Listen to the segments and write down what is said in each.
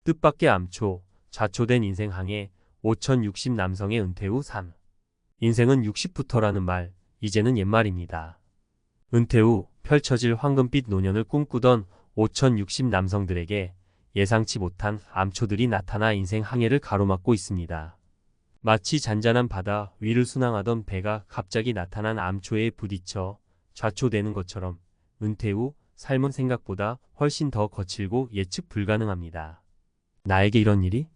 뜻밖의 암초, 좌초된 인생 항해, 5060 남성의 은퇴 후 삶. 인생은 60부터라는 말, 이제는 옛말입니다. 은퇴 후 펼쳐질 황금빛 노년을 꿈꾸던 5060 남성들에게 예상치 못한 암초들이 나타나 인생 항해를 가로막고 있습니다. 마치 잔잔한 바다 위를 순항하던 배가 갑자기 나타난 암초에 부딪혀 좌초되는 것처럼 은퇴 후 삶은 생각보다 훨씬 더 거칠고 예측 불가능합니다. 나에게 이런 일이?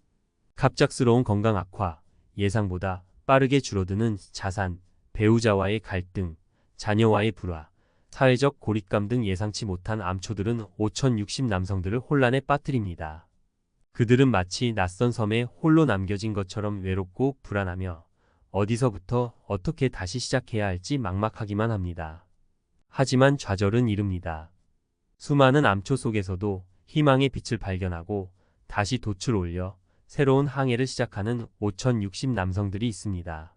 갑작스러운 건강 악화, 예상보다 빠르게 줄어드는 자산, 배우자와의 갈등, 자녀와의 불화, 사회적 고립감 등 예상치 못한 암초들은 5060 남성들을 혼란에 빠뜨립니다. 그들은 마치 낯선 섬에 홀로 남겨진 것처럼 외롭고 불안하며 어디서부터 어떻게 다시 시작해야 할지 막막하기만 합니다. 하지만 좌절은 이릅니다. 수많은 암초 속에서도 희망의 빛을 발견하고 다시 돛을 올려 새로운 항해를 시작하는 5060 남성들이 있습니다.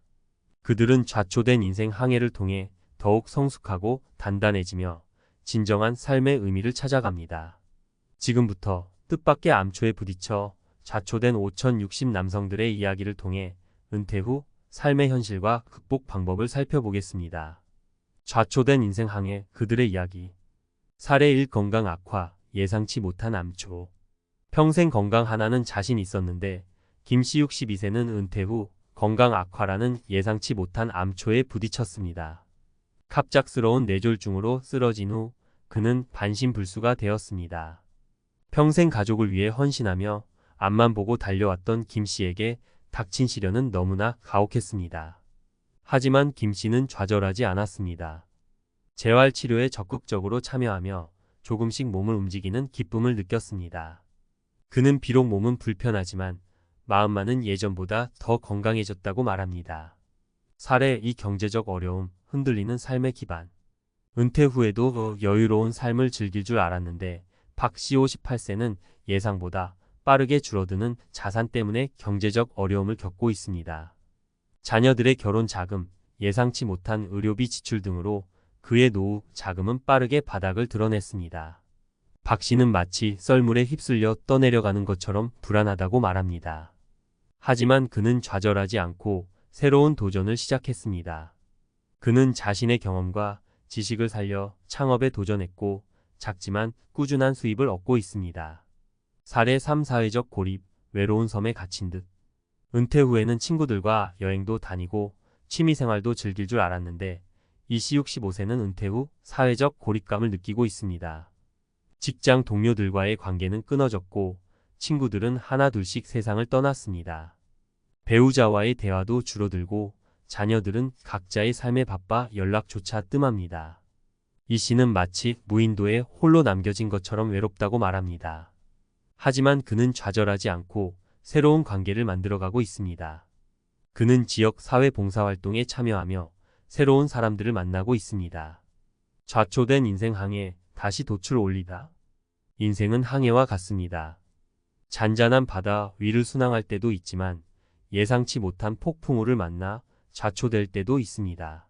그들은 좌초된 인생 항해를 통해 더욱 성숙하고 단단해지며 진정한 삶의 의미를 찾아갑니다. 지금부터 뜻밖의 암초에 부딪혀 좌초된 5060 남성들의 이야기를 통해 은퇴 후 삶의 현실과 극복 방법을 살펴보겠습니다. 좌초된 인생 항해, 그들의 이야기. 사례 1. 건강 악화, 예상치 못한 암초. 평생 건강하나는 자신 있었는데 김씨 62세는 은퇴 후 건강 악화라는 예상치 못한 암초에 부딪혔습니다. 갑작스러운 뇌졸중으로 쓰러진 후 그는 반신불수가 되었습니다. 평생 가족을 위해 헌신하며 앞만 보고 달려왔던 김씨에게 닥친 시련은 너무나 가혹했습니다. 하지만 김씨는 좌절하지 않았습니다. 재활치료에 적극적으로 참여하며 조금씩 몸을 움직이는 기쁨을 느꼈습니다. 그는 비록 몸은 불편하지만 마음만은 예전보다 더 건강해졌다고 말합니다. 사례 2. 경제적 어려움, 흔들리는 삶의 기반. 은퇴 후에도 여유로운 삶을 즐길 줄 알았는데 박씨 58세는 예상보다 빠르게 줄어드는 자산 때문에 경제적 어려움을 겪고 있습니다. 자녀들의 결혼 자금, 예상치 못한 의료비 지출 등으로 그의 노후 자금은 빠르게 바닥을 드러냈습니다. 박 씨는 마치 썰물에 휩쓸려 떠내려가는 것처럼 불안하다고 말합니다. 하지만 그는 좌절하지 않고 새로운 도전을 시작했습니다. 그는 자신의 경험과 지식을 살려 창업에 도전했고 작지만 꾸준한 수입을 얻고 있습니다. 사례 3. 사회적 고립, 외로운 섬에 갇힌 듯. 은퇴 후에는 친구들과 여행도 다니고 취미생활도 즐길 줄 알았는데 이씨 65세는 은퇴 후 사회적 고립감을 느끼고 있습니다. 직장 동료들과의 관계는 끊어졌고 친구들은 하나둘씩 세상을 떠났습니다. 배우자와의 대화도 줄어들고 자녀들은 각자의 삶에 바빠 연락조차 뜸합니다. 이 씨는 마치 무인도에 홀로 남겨진 것처럼 외롭다고 말합니다. 하지만 그는 좌절하지 않고 새로운 관계를 만들어가고 있습니다. 그는 지역 사회 봉사활동에 참여하며 새로운 사람들을 만나고 있습니다. 좌초된 인생 항해, 다시 돛을 올리다. 인생은 항해와 같습니다. 잔잔한 바다 위를 순항할 때도 있지만 예상치 못한 폭풍우를 만나 좌초될 때도 있습니다.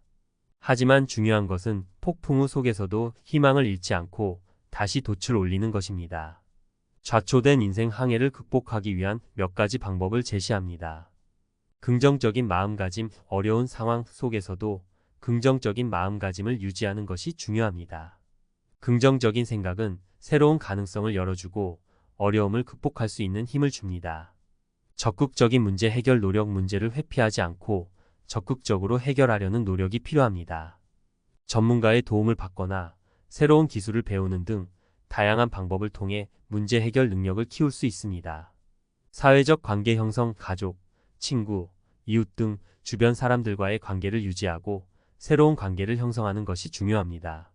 하지만 중요한 것은 폭풍우 속에서도 희망을 잃지 않고 다시 돛을 올리는 것입니다. 좌초된 인생 항해를 극복하기 위한 몇 가지 방법을 제시합니다. 긍정적인 마음가짐, 어려운 상황 속에서도 긍정적인 마음가짐을 유지하는 것이 중요합니다. 긍정적인 생각은 새로운 가능성을 열어주고 어려움을 극복할 수 있는 힘을 줍니다. 적극적인 문제 해결 노력, 문제를 회피하지 않고 적극적으로 해결하려는 노력이 필요합니다. 전문가의 도움을 받거나 새로운 기술을 배우는 등 다양한 방법을 통해 문제 해결 능력을 키울 수 있습니다. 사회적 관계 형성, 가족, 친구, 이웃 등 주변 사람들과의 관계를 유지하고 새로운 관계를 형성하는 것이 중요합니다.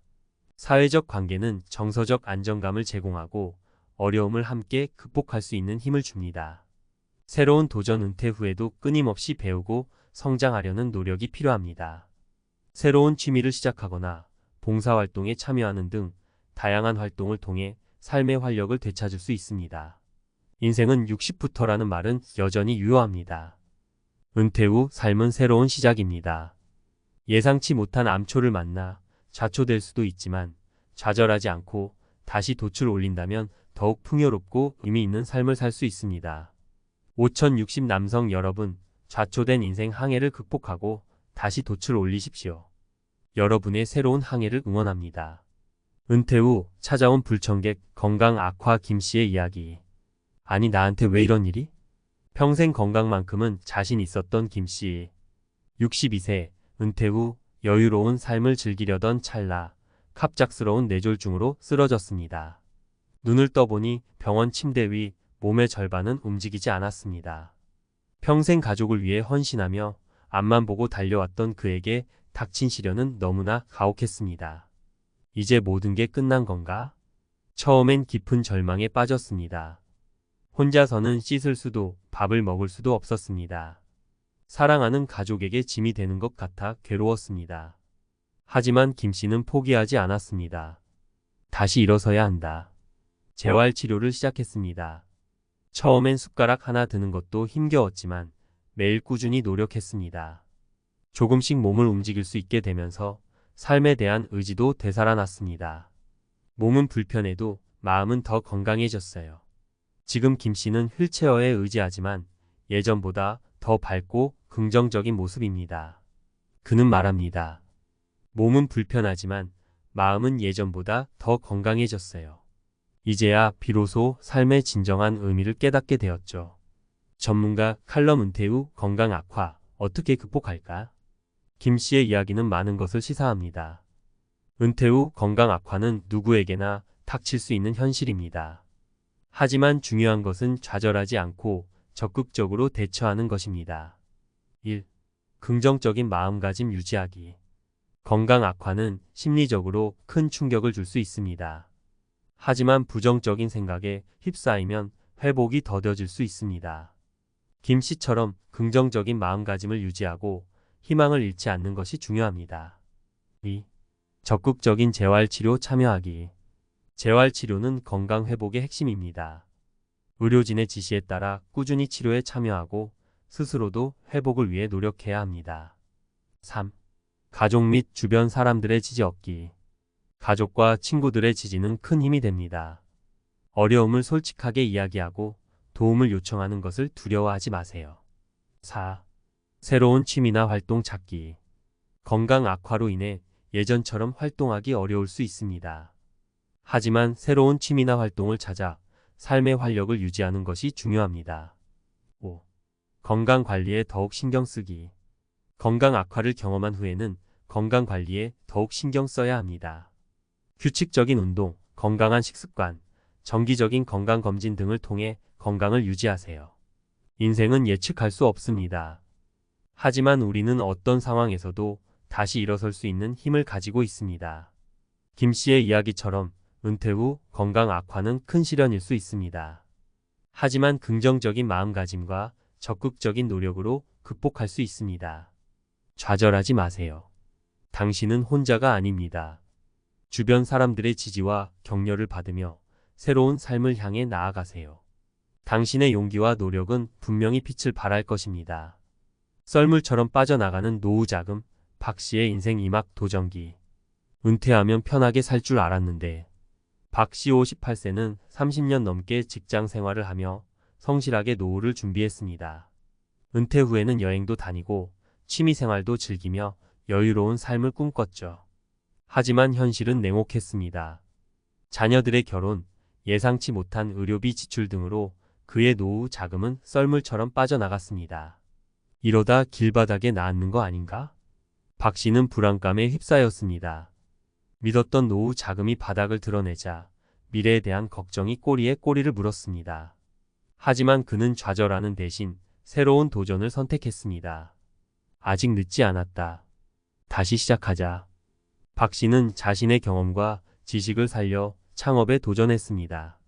사회적 관계는 정서적 안정감을 제공하고 어려움을 함께 극복할 수 있는 힘을 줍니다. 새로운 도전, 은퇴 후에도 끊임없이 배우고 성장하려는 노력이 필요합니다. 새로운 취미를 시작하거나 봉사활동에 참여하는 등 다양한 활동을 통해 삶의 활력을 되찾을 수 있습니다. 인생은 60부터라는 말은 여전히 유효합니다. 은퇴 후 삶은 새로운 시작입니다. 예상치 못한 암초를 만나 좌초될 수도 있지만 좌절하지 않고 다시 돛을 올린다면 더욱 풍요롭고 의미 있는 삶을 살 수 있습니다. 5060 남성 여러분, 좌초된 인생 항해를 극복하고 다시 돛을 올리십시오. 여러분의 새로운 항해를 응원합니다. 은퇴 후 찾아온 불청객 건강 악화 김씨의 이야기. 아니 나한테 왜 이런 일이? 평생 건강만큼은 자신 있었던 김씨. 62세 은퇴 후 여유로운 삶을 즐기려던 찰나 갑작스러운 뇌졸중으로 쓰러졌습니다. 눈을 떠보니 병원 침대 위 몸의 절반은 움직이지 않았습니다. 평생 가족을 위해 헌신하며 앞만 보고 달려왔던 그에게 닥친 시련은 너무나 가혹했습니다. 이제 모든 게 끝난 건가? 처음엔 깊은 절망에 빠졌습니다. 혼자서는 씻을 수도 밥을 먹을 수도 없었습니다. 사랑하는 가족에게 짐이 되는 것 같아 괴로웠습니다. 하지만 김씨는 포기하지 않았습니다. 다시 일어서야 한다. 재활치료를 시작했습니다. 처음엔 숟가락 하나 드는 것도 힘겨웠지만 매일 꾸준히 노력했습니다. 조금씩 몸을 움직일 수 있게 되면서 삶에 대한 의지도 되살아났습니다. 몸은 불편해도 마음은 더 건강해졌어요. 지금 김씨는 휠체어에 의지하지만 예전보다 더 밝고 긍정적인 모습입니다. 그는 말합니다. 몸은 불편하지만 마음은 예전보다 더 건강해졌어요. 이제야 비로소 삶의 진정한 의미를 깨닫게 되었죠. 전문가 칼럼 은퇴 후 건강 악화 어떻게 극복할까? 김씨의 이야기는 많은 것을 시사합니다. 은퇴 후 건강 악화는 누구에게나 닥칠 수 있는 현실입니다. 하지만 중요한 것은 좌절하지 않고 적극적으로 대처하는 것입니다. 1. 긍정적인 마음가짐 유지하기. 건강 악화는 심리적으로 큰 충격을 줄 수 있습니다. 하지만 부정적인 생각에 휩싸이면 회복이 더뎌질 수 있습니다. 김씨처럼 긍정적인 마음가짐을 유지하고 희망을 잃지 않는 것이 중요합니다. 2. 적극적인 재활치료 참여하기. 재활치료는 건강 회복의 핵심입니다. 의료진의 지시에 따라 꾸준히 치료에 참여하고 스스로도 회복을 위해 노력해야 합니다. 3. 가족 및 주변 사람들의 지지 얻기. 가족과 친구들의 지지는 큰 힘이 됩니다. 어려움을 솔직하게 이야기하고 도움을 요청하는 것을 두려워하지 마세요. 4. 새로운 취미나 활동 찾기. 건강 악화로 인해 예전처럼 활동하기 어려울 수 있습니다. 하지만 새로운 취미나 활동을 찾아 삶의 활력을 유지하는 것이 중요합니다. 5. 건강 관리에 더욱 신경 쓰기. 건강 악화를 경험한 후에는 건강 관리에 더욱 신경 써야 합니다. 규칙적인 운동, 건강한 식습관, 정기적인 건강검진 등을 통해 건강을 유지하세요. 인생은 예측할 수 없습니다. 하지만 우리는 어떤 상황에서도 다시 일어설 수 있는 힘을 가지고 있습니다. 김씨의 이야기처럼 은퇴 후 건강 악화는 큰 시련일 수 있습니다. 하지만 긍정적인 마음가짐과 적극적인 노력으로 극복할 수 있습니다. 좌절하지 마세요. 당신은 혼자가 아닙니다. 주변 사람들의 지지와 격려를 받으며 새로운 삶을 향해 나아가세요. 당신의 용기와 노력은 분명히 빛을 발할 것입니다. 썰물처럼 빠져나가는 노후 자금, 박씨의 인생 2막 도전기. 은퇴하면 편하게 살 줄 알았는데 박씨 58세는 30년 넘게 직장 생활을 하며 성실하게 노후를 준비했습니다. 은퇴 후에는 여행도 다니고 취미 생활도 즐기며 여유로운 삶을 꿈꿨죠. 하지만 현실은 냉혹했습니다. 자녀들의 결혼, 예상치 못한 의료비 지출 등으로 그의 노후 자금은 썰물처럼 빠져나갔습니다. 이러다 길바닥에 나앉는 거 아닌가? 박씨는 불안감에 휩싸였습니다. 믿었던 노후 자금이 바닥을 드러내자 미래에 대한 걱정이 꼬리에 꼬리를 물었습니다. 하지만 그는 좌절하는 대신 새로운 도전을 선택했습니다. 아직 늦지 않았다. 다시 시작하자. 박씨는 자신의 경험과 지식을 살려 창업에 도전했습니다.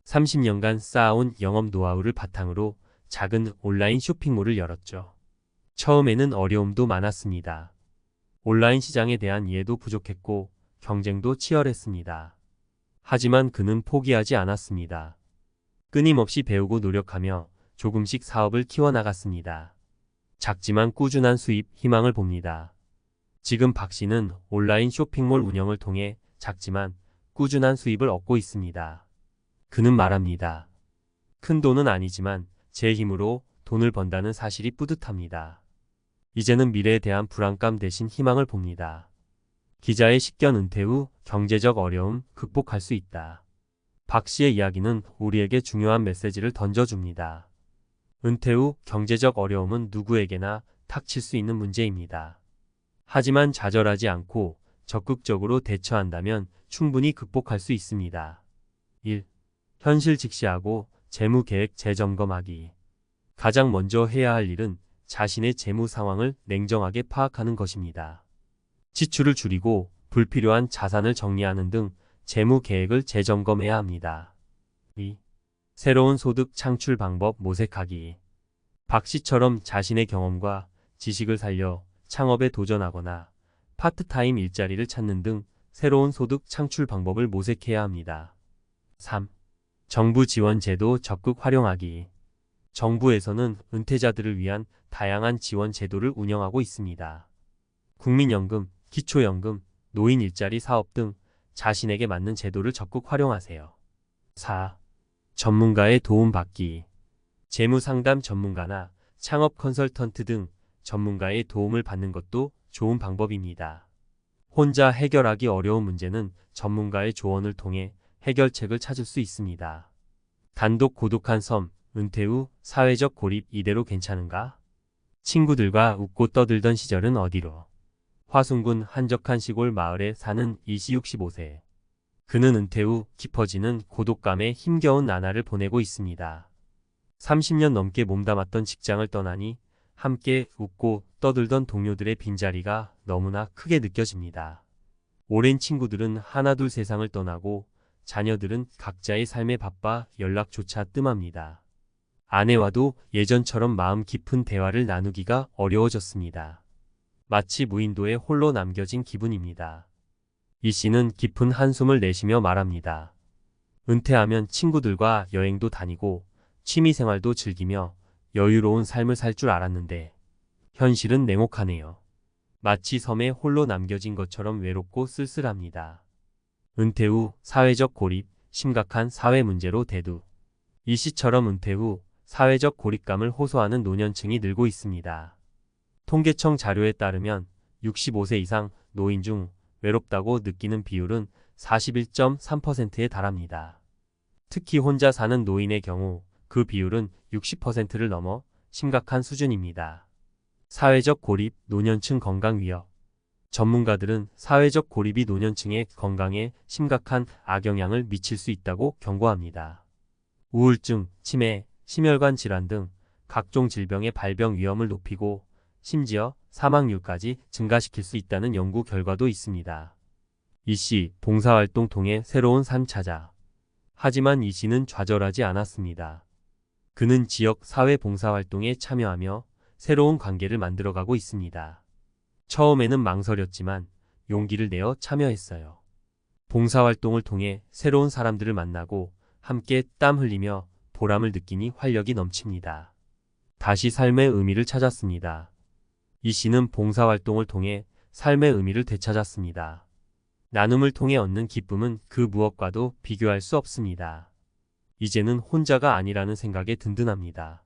30년간 쌓아온 영업 노하우를 바탕으로 작은 온라인 쇼핑몰을 열었죠. 처음에는 어려움도 많았습니다. 온라인 시장에 대한 이해도 부족했고 경쟁도 치열했습니다. 하지만 그는 포기하지 않았습니다. 끊임없이 배우고 노력하며 조금씩 사업을 키워나갔습니다. 작지만 꾸준한 수입, 희망을 봅니다. 지금 박씨는 온라인 쇼핑몰 운영을 통해 작지만 꾸준한 수입을 얻고 있습니다. 그는 말합니다. 큰 돈은 아니지만 제 힘으로 돈을 번다는 사실이 뿌듯합니다. 이제는 미래에 대한 불안감 대신 희망을 봅니다. 기자의 식견 은퇴 후 경제적 어려움 극복할 수 있다. 박 씨의 이야기는 우리에게 중요한 메시지를 던져줍니다. 은퇴 후 경제적 어려움은 누구에게나 닥칠 수 있는 문제입니다. 하지만 좌절하지 않고 적극적으로 대처한다면 충분히 극복할 수 있습니다. 1. 현실 직시하고 재무 계획 재점검하기. 가장 먼저 해야 할 일은 자신의 재무 상황을 냉정하게 파악하는 것입니다. 지출을 줄이고 불필요한 자산을 정리하는 등 재무 계획을 재점검해야 합니다. 2. 새로운 소득 창출 방법 모색하기. 박 씨처럼 자신의 경험과 지식을 살려 창업에 도전하거나 파트타임 일자리를 찾는 등 새로운 소득 창출 방법을 모색해야 합니다. 3. 정부 지원 제도 적극 활용하기. 정부에서는 은퇴자들을 위한 다양한 지원 제도를 운영하고 있습니다. 국민연금, 기초연금, 노인 일자리 사업 등 자신에게 맞는 제도를 적극 활용하세요. 4. 전문가의 도움받기. 재무상담 전문가나 창업 컨설턴트 등 전문가의 도움을 받는 것도 좋은 방법입니다. 혼자 해결하기 어려운 문제는 전문가의 조언을 통해 해결책을 찾을 수 있습니다. 단독 고독한 섬, 은퇴 후 사회적 고립 이대로 괜찮은가? 친구들과 웃고 떠들던 시절은 어디로? 화순군 한적한 시골 마을에 사는 이씨 65세. 그는 은퇴 후 깊어지는 고독감에 힘겨운 나날을 보내고 있습니다. 30년 넘게 몸담았던 직장을 떠나니 함께 웃고 떠들던 동료들의 빈자리가 너무나 크게 느껴집니다. 오랜 친구들은 하나둘 세상을 떠나고 자녀들은 각자의 삶에 바빠 연락조차 뜸합니다. 아내와도 예전처럼 마음 깊은 대화를 나누기가 어려워졌습니다. 마치 무인도에 홀로 남겨진 기분입니다. 이 씨는 깊은 한숨을 내쉬며 말합니다. 은퇴하면 친구들과 여행도 다니고 취미생활도 즐기며 여유로운 삶을 살 줄 알았는데 현실은 냉혹하네요. 마치 섬에 홀로 남겨진 것처럼 외롭고 쓸쓸합니다. 은퇴 후 사회적 고립, 심각한 사회 문제로 대두. 이 씨처럼 은퇴 후 사회적 고립감을 호소하는 노년층이 늘고 있습니다. 통계청 자료에 따르면 65세 이상 노인 중 외롭다고 느끼는 비율은 41.3%에 달합니다. 특히 혼자 사는 노인의 경우 그 비율은 60%를 넘어 심각한 수준입니다. 사회적 고립, 노년층 건강 위협. 전문가들은 사회적 고립이 노년층의 건강에 심각한 악영향을 미칠 수 있다고 경고합니다. 우울증, 치매, 심혈관 질환 등 각종 질병의 발병 위험을 높이고 심지어 사망률까지 증가시킬 수 있다는 연구 결과도 있습니다. 이 씨, 봉사활동 통해 새로운 삶 찾아. 하지만 이 씨는 좌절하지 않았습니다. 그는 지역 사회 봉사활동에 참여하며 새로운 관계를 만들어가고 있습니다. 처음에는 망설였지만 용기를 내어 참여했어요. 봉사활동을 통해 새로운 사람들을 만나고 함께 땀 흘리며 보람을 느끼니 활력이 넘칩니다. 다시 삶의 의미를 찾았습니다. 이 씨는 봉사활동을 통해 삶의 의미를 되찾았습니다. 나눔을 통해 얻는 기쁨은 그 무엇과도 비교할 수 없습니다. 이제는 혼자가 아니라는 생각에 든든합니다.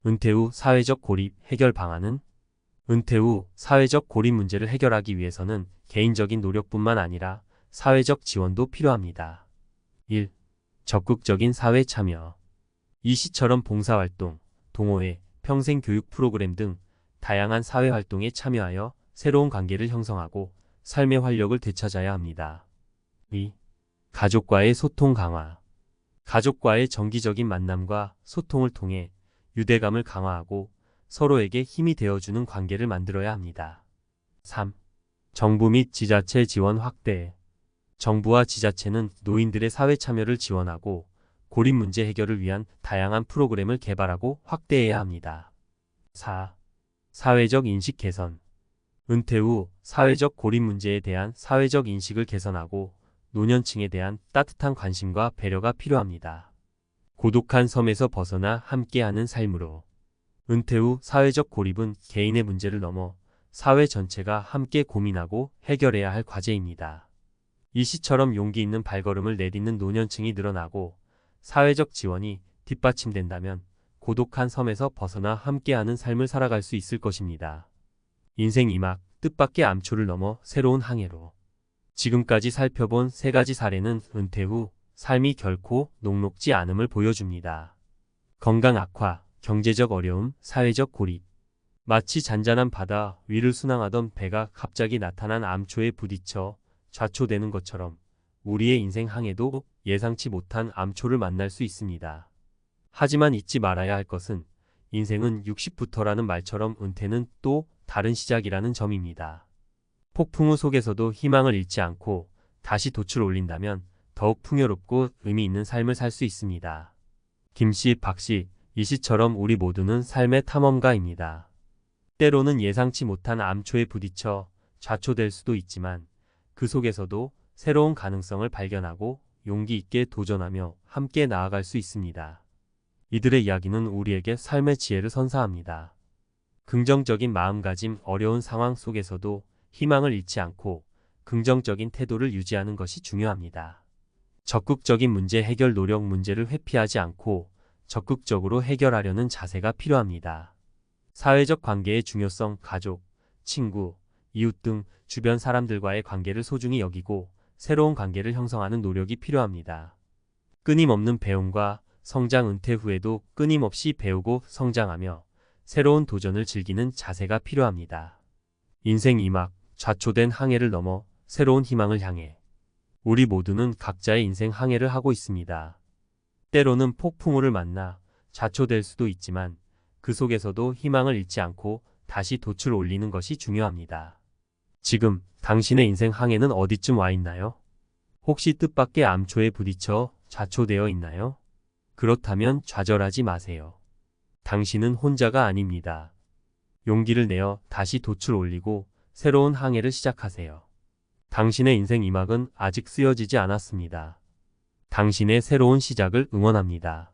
은퇴 후 사회적 고립 해결 방안은? 은퇴 후 사회적 고립 문제를 해결하기 위해서는 개인적인 노력뿐만 아니라 사회적 지원도 필요합니다. 1. 적극적인 사회 참여. 이 씨처럼 봉사활동, 동호회, 평생교육 프로그램 등 다양한 사회활동에 참여하여 새로운 관계를 형성하고 삶의 활력을 되찾아야 합니다. 2. 가족과의 소통 강화. 가족과의 정기적인 만남과 소통을 통해 유대감을 강화하고 서로에게 힘이 되어주는 관계를 만들어야 합니다. 3. 정부 및 지자체 지원 확대. 정부와 지자체는 노인들의 사회 참여를 지원하고 고립 문제 해결을 위한 다양한 프로그램을 개발하고 확대해야 합니다. 4. 사회적 인식 개선. 은퇴 후 사회적 고립 문제에 대한 사회적 인식을 개선하고 노년층에 대한 따뜻한 관심과 배려가 필요합니다. 고독한 섬에서 벗어나 함께하는 삶으로. 은퇴 후 사회적 고립은 개인의 문제를 넘어 사회 전체가 함께 고민하고 해결해야 할 과제입니다. 이 씨처럼 용기 있는 발걸음을 내딛는 노년층이 늘어나고 사회적 지원이 뒷받침된다면 고독한 섬에서 벗어나 함께하는 삶을 살아갈 수 있을 것입니다. 인생 2막 뜻밖의 암초를 넘어 새로운 항해로. 지금까지 살펴본 3가지 사례는 은퇴 후 삶이 결코 녹록지 않음을 보여줍니다. 건강 악화, 경제적 어려움, 사회적 고립. 마치 잔잔한 바다 위를 순항하던 배가 갑자기 나타난 암초에 부딪혀 좌초되는 것처럼 우리의 인생 항해도 예상치 못한 암초를 만날 수 있습니다. 하지만 잊지 말아야 할 것은 인생은 60부터라는 말처럼 은퇴는 또 다른 시작이라는 점입니다. 폭풍우 속에서도 희망을 잃지 않고 다시 돛을 올린다면 더욱 풍요롭고 의미 있는 삶을 살 수 있습니다. 김씨, 박씨, 이씨처럼 우리 모두는 삶의 탐험가입니다. 때로는 예상치 못한 암초에 부딪혀 좌초될 수도 있지만 그 속에서도 새로운 가능성을 발견하고 용기 있게 도전하며 함께 나아갈 수 있습니다. 이들의 이야기는 우리에게 삶의 지혜를 선사합니다. 긍정적인 마음가짐, 어려운 상황 속에서도 희망을 잃지 않고 긍정적인 태도를 유지하는 것이 중요합니다. 적극적인 문제 해결 노력, 문제를 회피하지 않고 적극적으로 해결하려는 자세가 필요합니다. 사회적 관계의 중요성, 가족, 친구, 이웃 등 주변 사람들과의 관계를 소중히 여기고 새로운 관계를 형성하는 노력이 필요합니다. 끊임없는 배움과 성장, 은퇴 후에도 끊임없이 배우고 성장하며 새로운 도전을 즐기는 자세가 필요합니다. 인생 2막 좌초된 항해를 넘어 새로운 희망을 향해. 우리 모두는 각자의 인생 항해를 하고 있습니다. 때로는 폭풍우를 만나 좌초될 수도 있지만 그 속에서도 희망을 잃지 않고 다시 돛을 올리는 것이 중요합니다. 지금 당신의 인생 항해는 어디쯤 와 있나요? 혹시 뜻밖의 암초에 부딪혀 좌초되어 있나요? 그렇다면 좌절하지 마세요. 당신은 혼자가 아닙니다. 용기를 내어 다시 돛을 올리고 새로운 항해를 시작하세요. 당신의 인생 2막은 아직 쓰여지지 않았습니다. 당신의 새로운 시작을 응원합니다.